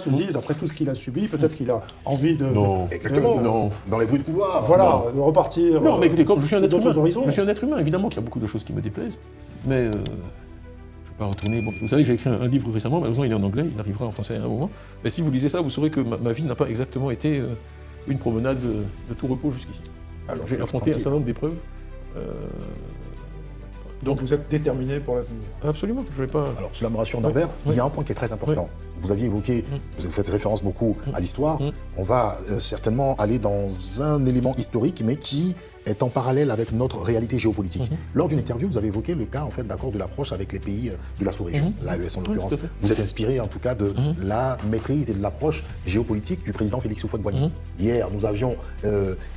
se disent, après tout ce qu'il a subi, peut-être qu'il a envie de... Non. Exactement. Non. Dans les bruits de couloir. Voilà, de repartir. Non, mais écoutez, comme je suis un être d'autres humain, horizons. je suis un être humain, évidemment qu'il y a beaucoup de choses qui me déplaisent, mais je ne vais pas retourner. Bon, vous savez, j'ai écrit un livre récemment, malheureusement il est en anglais, il arrivera en français à un moment. Mais si vous lisez ça, vous saurez que ma vie n'a pas exactement été une promenade de tout repos jusqu'ici. Alors, J'ai affronté un certain nombre d'épreuves. Donc vous êtes déterminé pour l'avenir. Absolument, je ne vais pas. Alors, cela me rassure, Norbert, il y a un point qui est très important. Vous aviez évoqué, vous faites référence beaucoup à l'histoire. On va certainement aller dans un élément historique, mais qui est en parallèle avec notre réalité géopolitique. Lors d'une interview, vous avez évoqué le cas en fait, d'accord de l'approche avec les pays de la sous-région, l'AES en l'occurrence. Vous êtes inspiré en tout cas de la maîtrise et de l'approche géopolitique du président Félix Houphouët-Boigny. Hier, nous avions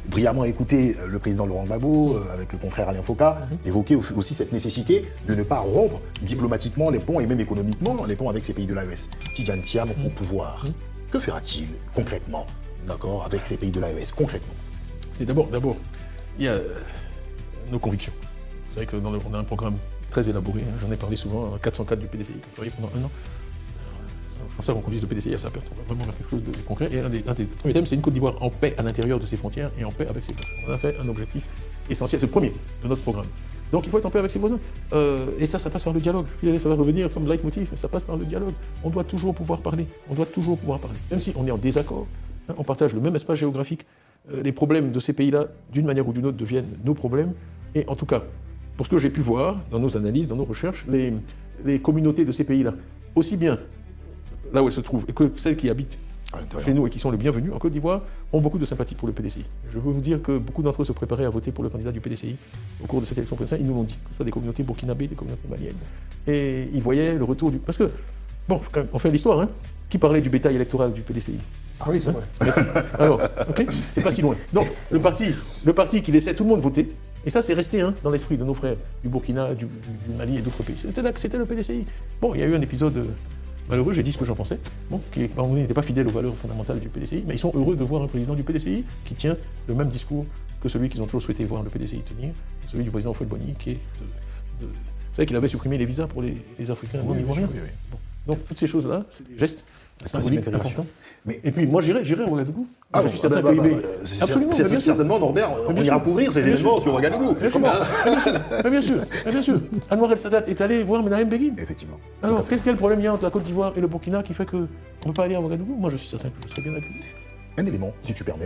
brillamment écouté le président Laurent Gbagbo, avec le confrère Alain Foka, évoquer aussi cette nécessité de ne pas rompre diplomatiquement les ponts et même économiquement les ponts avec ces pays de l'AES. Tidjane Thiam au pouvoir, que fera-t-il concrètement, d'accord, avec ces pays de l'AES, concrètement? Et d'abord, il y a nos convictions. Vous savez qu'on a un programme très élaboré, hein, j'en ai parlé souvent, 404 du PDCI, que je travaillé pendant un an. C'est pour ça qu'on conduise le PDCI à sa perte, on va vraiment faire quelque chose de concret. Et un des premiers thèmes, c'est une Côte d'Ivoire en paix à l'intérieur de ses frontières et en paix avec ses voisins. On a fait un objectif essentiel, c'est le premier de notre programme. Donc il faut être en paix avec ses voisins. Et ça passe par le dialogue. Ça va revenir comme leitmotiv, ça passe par le dialogue. On doit toujours pouvoir parler, Même si on est en désaccord, hein, on partage le même espace géographique, les problèmes de ces pays-là, d'une manière ou d'une autre, deviennent nos problèmes. Et en tout cas, pour ce que j'ai pu voir dans nos analyses, dans nos recherches, les communautés de ces pays-là, aussi bien là où elles se trouvent, et que celles qui habitent chez nous et qui sont les bienvenus en Côte d'Ivoire, ont beaucoup de sympathie pour le PDCI. Je veux vous dire que beaucoup d'entre eux se préparaient à voter pour le candidat du PDCI au cours de cette élection présidentielle. Ils nous l'ont dit, que ce soit des communautés burkinabées, des communautés maliennes. Et ils voyaient le retour du... Parce que, bon, quand on fait l'histoire, hein, qui parlait du bétail électoral du PDCI? Ah oui, c'est vrai. Merci. Alors, ok, c'est pas si loin. Donc, le parti qui laissait tout le monde voter, et ça c'est resté hein, dans l'esprit de nos frères du Burkina, du Mali et d'autres pays, c'était le PDCI. Bon, il y a eu un épisode malheureux, j'ai dit ce que j'en pensais, bon, qui à un moment donné n'était pas fidèle aux valeurs fondamentales du PDCI, mais ils sont heureux de voir un président du PDCI qui tient le même discours que celui qu'ils ont toujours souhaité voir le PDCI tenir, celui du président Houphouët-Boigny, qui est vous savez qu'il avait supprimé les visas pour les Africains non ivoiriens. Bon. Donc toutes ces choses-là, c'est des gestes symboliques importants. Mais... Et puis moi j'irai au Ouagadougou. Je suis certain que absolument, certainement Norbert, on ira couvrir ces événements sur Ouagadougou. Bien sûr. Anwar El-Sadat est allé voir Menahem Begin. Effectivement. Alors quel problème il y a entre la Côte d'Ivoire et le Burkina qui fait qu'on ne peut pas aller à Ouagadougou? Moi je suis certain que je serais bien accueilli. Un élément, si tu permets.